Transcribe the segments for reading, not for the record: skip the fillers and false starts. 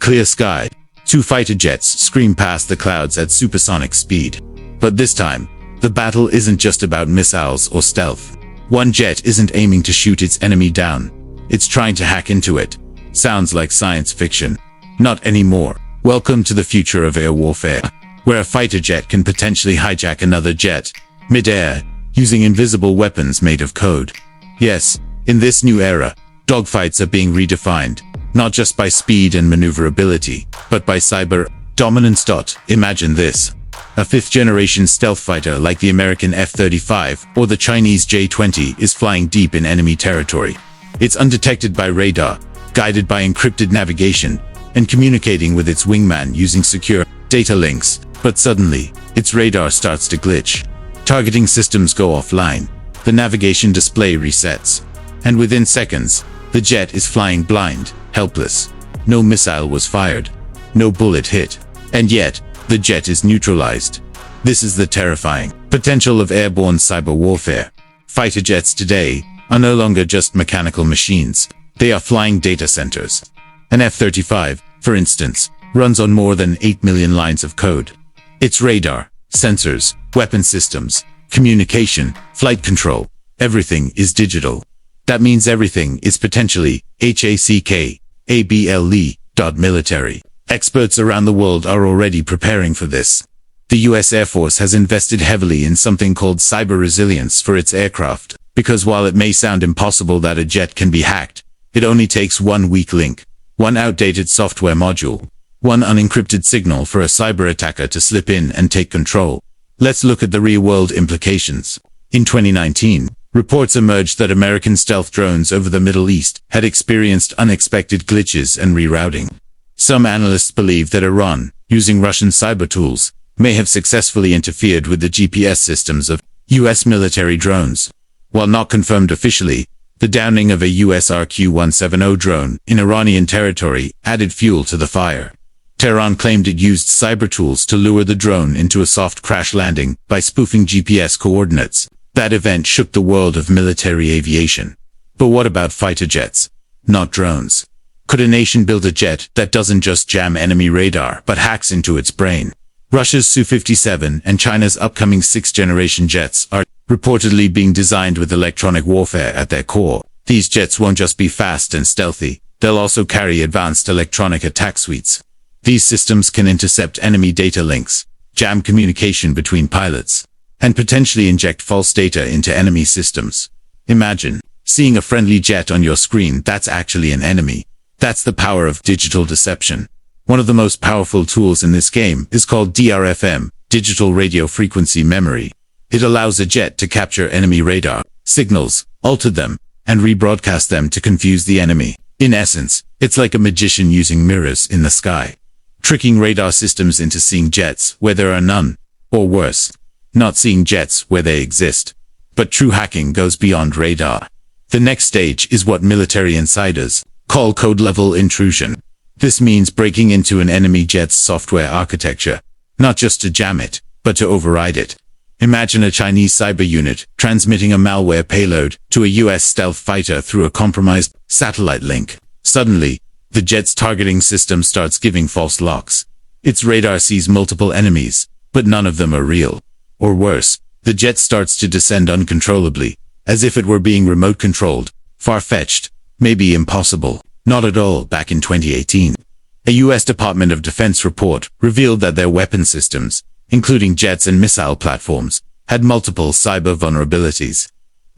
clear sky, two fighter jets scream past the clouds at supersonic speed. But this time, the battle isn't just about missiles or stealth. One jet isn't aiming to shoot its enemy down. It's trying to hack into it. Sounds like science fiction. Not anymore. Welcome to the future of air warfare, where a fighter jet can potentially hijack another jet, mid-air, using invisible weapons made of code. Yes, in this new era, dogfights are being redefined, not just by speed and maneuverability, but by cyber dominance. Imagine this. A fifth-generation stealth fighter like the American F-35 or the Chinese J-20 is flying deep in enemy territory. It's undetected by radar, guided by encrypted navigation, and communicating with its wingman using secure data links. But suddenly, its radar starts to glitch. Targeting systems go offline. The navigation display resets. And within seconds, the jet is flying blind, helpless. No missile was fired. No bullet hit. And yet, the jet is neutralized. This is the terrifying potential of airborne cyber warfare. Fighter jets today are no longer just mechanical machines. They are flying data centers. An F-35, for instance, runs on more than 8 million lines of code. Its radar, sensors, weapon systems, communication, flight control, everything is digital. That means everything is potentially hackable. Military experts around the world are already preparing for this. The US Air Force has invested heavily in something called cyber resilience for its aircraft, because while it may sound impossible that a jet can be hacked, it only takes one weak link, one outdated software module, one unencrypted signal for a cyber attacker to slip in and take control. Let's look at the real-world implications. In 2019, reports emerged that American stealth drones over the Middle East had experienced unexpected glitches and rerouting. Some analysts believe that Iran, using Russian cyber tools, may have successfully interfered with the GPS systems of US military drones. While not confirmed officially, the downing of a US RQ-170 drone in Iranian territory added fuel to the fire. Tehran claimed it used cyber tools to lure the drone into a soft crash landing by spoofing GPS coordinates. That event shook the world of military aviation. But what about fighter jets? Not drones. Could a nation build a jet that doesn't just jam enemy radar but hacks into its brain? Russia's Su-57 and China's upcoming sixth-generation jets are reportedly being designed with electronic warfare at their core. These jets won't just be fast and stealthy, they'll also carry advanced electronic attack suites. These systems can intercept enemy data links, jam communication between pilots, and potentially inject false data into enemy systems. Imagine seeing a friendly jet on your screen that's actually an enemy. That's the power of digital deception. One of the most powerful tools in this game is called DRFM, Digital Radio Frequency Memory. It allows a jet to capture enemy radar signals, alter them, and rebroadcast them to confuse the enemy. In essence, it's like a magician using mirrors in the sky, tricking radar systems into seeing jets where there are none, or worse, not seeing jets where they exist. But true hacking goes beyond radar. The next stage is what military insiders call code-level intrusion. This means breaking into an enemy jet's software architecture, not just to jam it, but to override it. Imagine a Chinese cyber unit transmitting a malware payload to a US stealth fighter through a compromised satellite link. Suddenly, the jet's targeting system starts giving false locks. Its radar sees multiple enemies, but none of them are real. Or worse, the jet starts to descend uncontrollably, as if it were being remote-controlled. Far-fetched, maybe impossible. Not at all. Back in 2018, a US Department of Defense report revealed that their weapon systems, including jets and missile platforms, had multiple cyber vulnerabilities.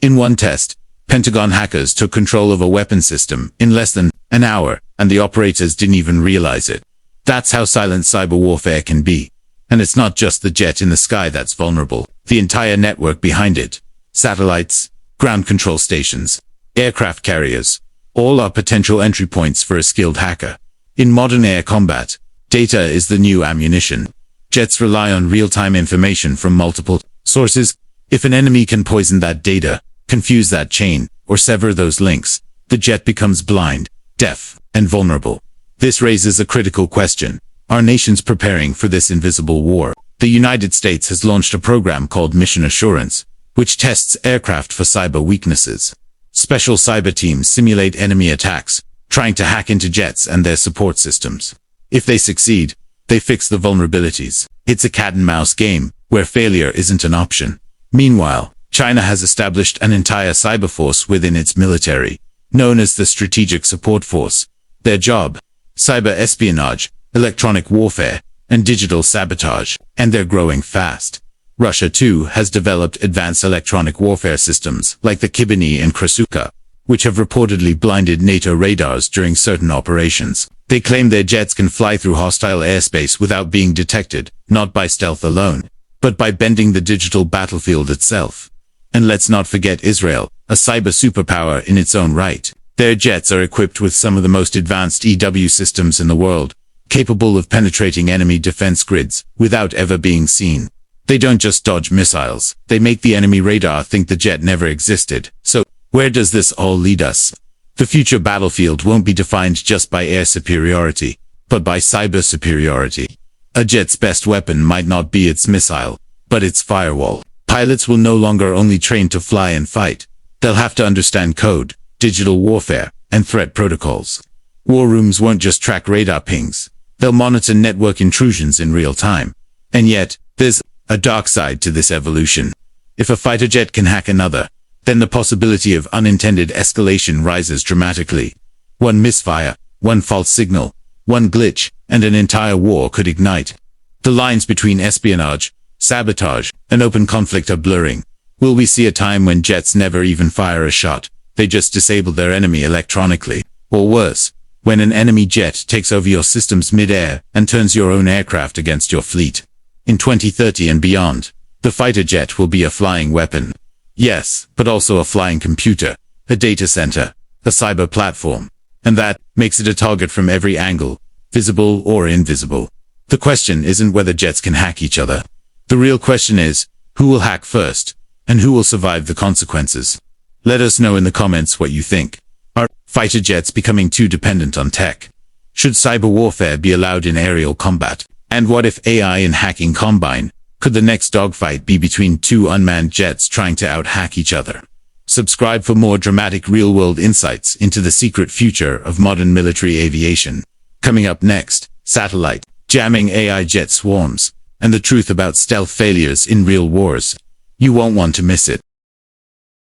In one test, Pentagon hackers took control of a weapon system in less than an hour, and the operators didn't even realize it. That's how silent cyber warfare can be. And it's not just the jet in the sky that's vulnerable. The entire network behind it, satellites, ground control stations, aircraft carriers, all are potential entry points for a skilled hacker. In modern air combat, data is the new ammunition. Jets rely on real-time information from multiple sources. If an enemy can poison that data, confuse that chain, or sever those links, the jet becomes blind, deaf, and vulnerable. This raises a critical question. Are nations preparing for this invisible war? The United States has launched a program called Mission Assurance, which tests aircraft for cyber weaknesses. Special cyber teams simulate enemy attacks, trying to hack into jets and their support systems. If they succeed, they fix the vulnerabilities. It's a cat-and-mouse game, where failure isn't an option. Meanwhile, China has established an entire cyber force within its military, known as the Strategic Support Force. Their job: cyber espionage, electronic warfare, and digital sabotage, and they're growing fast. Russia, too, has developed advanced electronic warfare systems, like the Kibani and Krasuka, which have reportedly blinded NATO radars during certain operations. They claim their jets can fly through hostile airspace without being detected, not by stealth alone, but by bending the digital battlefield itself. And let's not forget Israel, a cyber superpower in its own right. Their jets are equipped with some of the most advanced EW systems in the world, capable of penetrating enemy defense grids without ever being seen. They don't just dodge missiles, they make the enemy radar think the jet never existed. So, where does this all lead us? The future battlefield won't be defined just by air superiority, but by cyber superiority. A jet's best weapon might not be its missile, but its firewall. Pilots will no longer only train to fly and fight. They'll have to understand code, digital warfare, and threat protocols. War rooms won't just track radar pings. They'll monitor network intrusions in real time. And yet, there's a dark side to this evolution. If a fighter jet can hack another, then the possibility of unintended escalation rises dramatically. One misfire, one false signal, one glitch, and an entire war could ignite. The lines between espionage, sabotage, and open conflict are blurring. Will we see a time when jets never even fire a shot? They just disable their enemy electronically. Or worse, when an enemy jet takes over your systems mid-air and turns your own aircraft against your fleet. In 2030 and beyond, the fighter jet will be a flying weapon. Yes, but also a flying computer, a data center, a cyber platform. And that makes it a target from every angle, visible or invisible. The question isn't whether jets can hack each other. The real question is, who will hack first, and who will survive the consequences? Let us know in the comments what you think. Are fighter jets becoming too dependent on tech? Should cyber warfare be allowed in aerial combat? And what if AI and hacking combine? Could the next dogfight be between two unmanned jets trying to out-hack each other? Subscribe for more dramatic real-world insights into the secret future of modern military aviation. Coming up next, satellite, jamming AI jet swarms, and the truth about stealth failures in real wars. You won't want to miss it.